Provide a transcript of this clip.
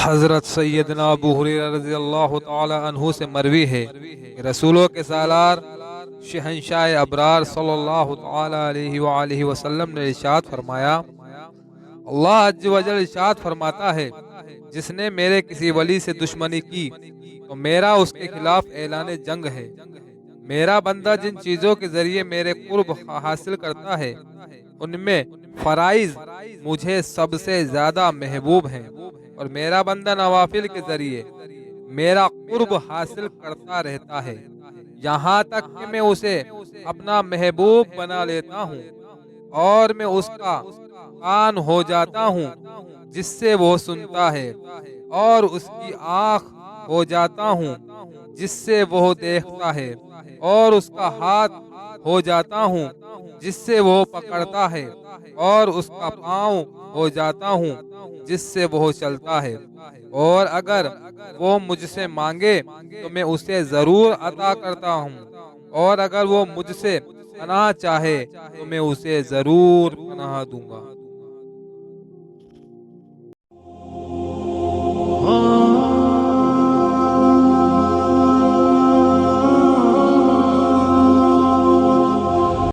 حضرت سیدنا ابو ہریرہ رضی اللہ تعالی عنہ سے مروی ہے کہ رسولوں کے سالار شہنشاہ ابرار صلی اللہ تعالی علیہ وآلہ وسلم نے ارشاد فرمایا، اللہ عز و جل ارشاد فرماتا ہے، جس نے میرے کسی ولی سے دشمنی کی تو میرا اس کے خلاف اعلان جنگ ہے۔ میرا بندہ جن چیزوں کے ذریعے میرے قرب حاصل کرتا ہے ان میں فرائض مجھے سب سے زیادہ محبوب ہیں، اور میرا بندہ نوافل کے ذریعے میرا قرب حاصل کرتا رہتا ہے، یہاں تک کہ میں اسے اپنا محبوب بنا لیتا ہوں اور میں اس کا کان ہو جاتا ہوں جس سے وہ سنتا ہے، اور اس کی آنکھ ہو جاتا ہوں جس سے وہ دیکھتا ہے، اور اس کا ہاتھ ہو جاتا ہوں جس سے وہ پکڑتا ہے، اور اس کا پاؤں ہو جاتا ہوں جس سے وہ چلتا ہے، اور اگر وہ مجھ سے مانگے تو میں اسے ضرور عطا کرتا ہوں، اور اگر وہ مجھ سے پناہ چاہے تو میں اسے ضرور پناہ دوں گا۔